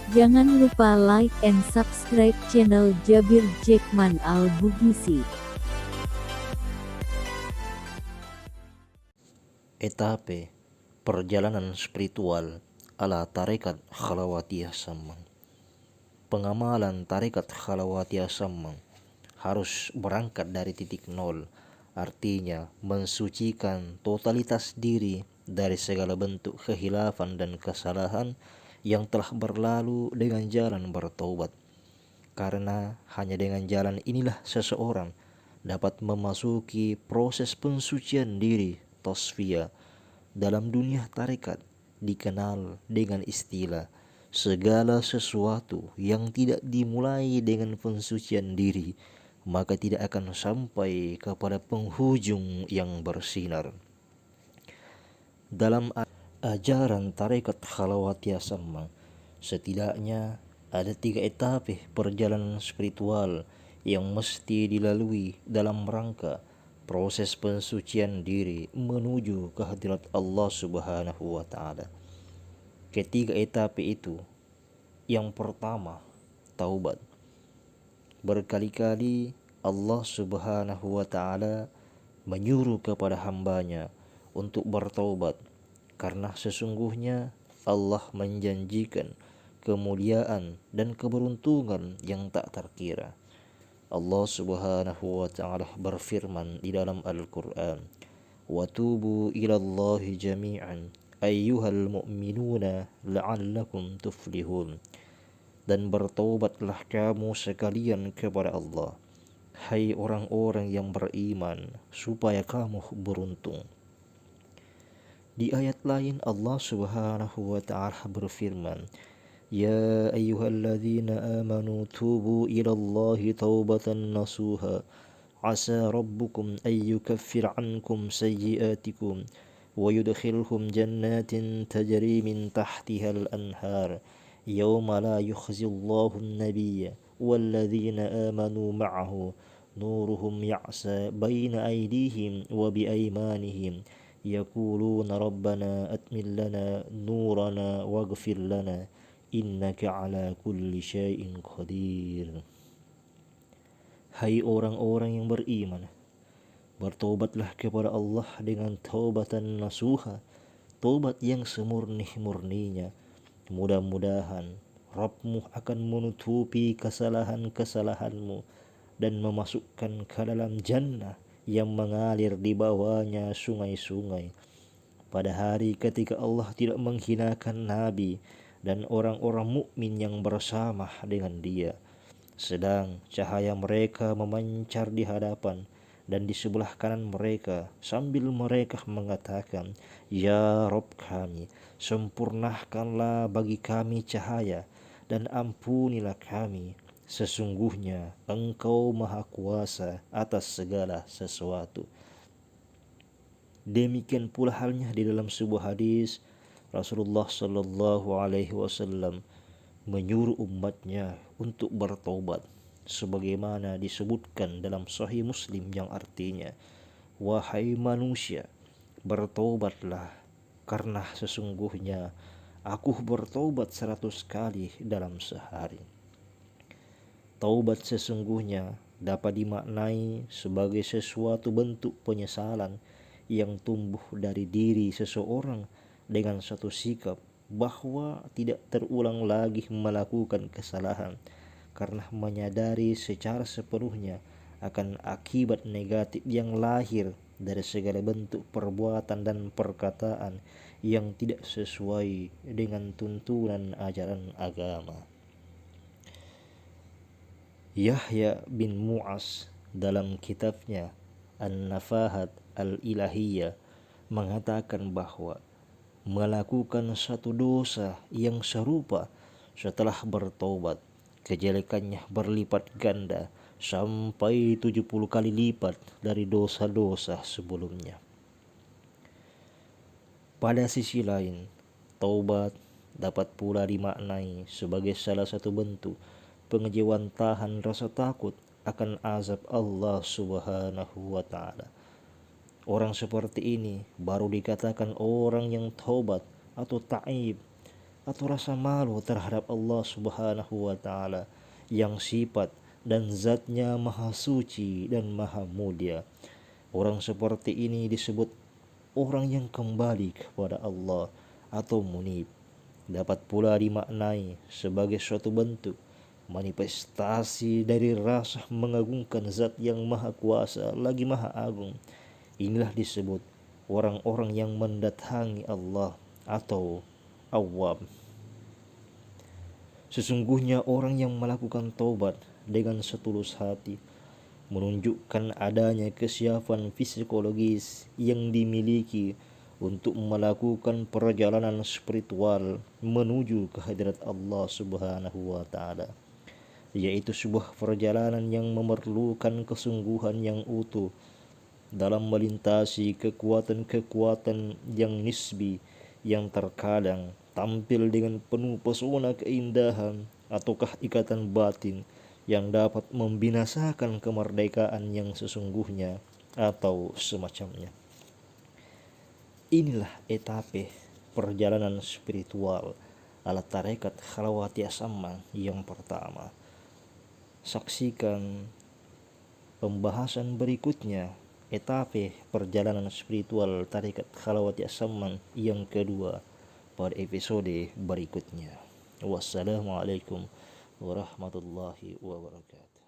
Jangan lupa like and subscribe channel Jabir Jackman Al-Bugisi. Etape perjalanan spiritual ala tarekat Khalawatiyah Sammang. Pengamalan tarekat Khalawatiyah Sammang harus berangkat dari titik nol, artinya mensucikan totalitas diri dari segala bentuk kehilafan dan kesalahan yang telah berlalu dengan jalan bertaubat. Karena hanya dengan jalan inilah seseorang dapat memasuki proses pensucian diri tasfiyah. Dalam dunia tarekat dikenal dengan istilah segala sesuatu yang tidak dimulai dengan pensucian diri maka tidak akan sampai kepada penghujung yang bersinar. Dalam ajaran tarekat Khalawatiyah Sammang, setidaknya ada 3 etape perjalanan spiritual yang mesti dilalui dalam rangka proses pensucian diri menuju kehadirat Allah Subhanahu wa taala. Ketiga etape itu, yang pertama, taubat. Berkali-kali Allah Subhanahu wa taala menyuruh kepada hambanya untuk bertaubat, karena sesungguhnya Allah menjanjikan kemuliaan dan keberuntungan yang tak terkira. Allah Subhanahu wa taala berfirman di dalam Al-Qur'an, "Wa tubu ilallahi jami'an ayyuhal mu'minuna la'allakum tuflihun." Dan bertaubatlah kamu sekalian kepada Allah, hai orang-orang yang beriman, supaya kamu beruntung. Di ayat lain Allah Subhanahu wa taala berfirman, "Ya ayyuhalladzina amanu tubu ilallahi taubatan nasuha, asa rabbukum an yukaffir ankum sayyi'atikum wa yudkhilhum jannatin tajri min tahtihal anhar yawma la yukhzillahu an-nabiyya walladzina amanu ma'ahu nuruhum ya'sa baina aydihim wa biaymanihim yaquluna rabbana atmil lana nurana waghfir lana innaka ala kulli syai'in qadir." Hai orang-orang yang beriman, bertobatlah kepada Allah dengan taubatan nasuha, taubat yang semurni-murninya. Mudah-mudahan Rabbmu akan menutupi kesalahan-kesalahanmu dan memasukkan ke dalam jannah yang mengalir di bawahnya sungai-sungai. Pada hari ketika Allah tidak menghinakan Nabi dan orang-orang mukmin yang bersama dengan dia, sedang cahaya mereka memancar di hadapan dan di sebelah kanan mereka, sambil mereka mengatakan, "Ya Rabb kami, sempurnakanlah bagi kami cahaya dan ampunilah kami. Sesungguhnya Engkau Maha Kuasa atas segala sesuatu." Demikian pula halnya di dalam sebuah hadis, Rasulullah Shallallahu Alaihi Wasallam menyuruh umatnya untuk bertaubat, sebagaimana disebutkan dalam Sahih Muslim yang artinya, "Wahai manusia, bertaubatlah, karena sesungguhnya aku bertaubat 100 kali dalam sehari." Taubat sesungguhnya dapat dimaknai sebagai sesuatu bentuk penyesalan yang tumbuh dari diri seseorang dengan satu sikap bahwa tidak terulang lagi melakukan kesalahan, karena menyadari secara sepenuhnya akan akibat negatif yang lahir dari segala bentuk perbuatan dan perkataan yang tidak sesuai dengan tuntunan ajaran agama. Yahya bin Mu'az dalam kitabnya An-Nafahat Al-Ilahiyah mengatakan bahwa melakukan satu dosa yang serupa setelah bertobat, kejelekannya berlipat ganda sampai 70 kali lipat dari dosa-dosa sebelumnya. Pada sisi lain, taubat dapat pula dimaknai sebagai salah satu bentuk pengejawantahan rasa takut akan azab Allah Subhanahu wa taala. Orang seperti ini baru dikatakan orang yang taubat atau ta'ib, atau rasa malu terhadap Allah Subhanahu wa taala yang sifat dan zatnya maha suci dan maha mulia. Orang seperti ini disebut orang yang kembali kepada Allah atau munib. Dapat pula dimaknai sebagai suatu bentuk manifestasi dari rasa mengagungkan zat yang maha kuasa lagi maha agung. Inilah disebut orang-orang yang mendatangi Allah atau awam. Sesungguhnya orang yang melakukan taubat dengan setulus hati menunjukkan adanya kesiapan psikologis yang dimiliki untuk melakukan perjalanan spiritual menuju kehadirat Allah Subhanahu wa taala, yaitu sebuah perjalanan yang memerlukan kesungguhan yang utuh dalam melintasi kekuatan-kekuatan yang nisbi yang terkadang tampil dengan penuh pesona keindahan ataukah ikatan batin yang dapat membinasakan kemerdekaan yang sesungguhnya atau semacamnya. Inilah etape perjalanan spiritual ala tarekat Khalawati Asaman yang pertama. Saksikan pembahasan berikutnya etape perjalanan spiritual tarekat Khalawati Asaman yang kedua pada episode berikutnya. Wassalamualaikum warahmatullahi wabarakatuh.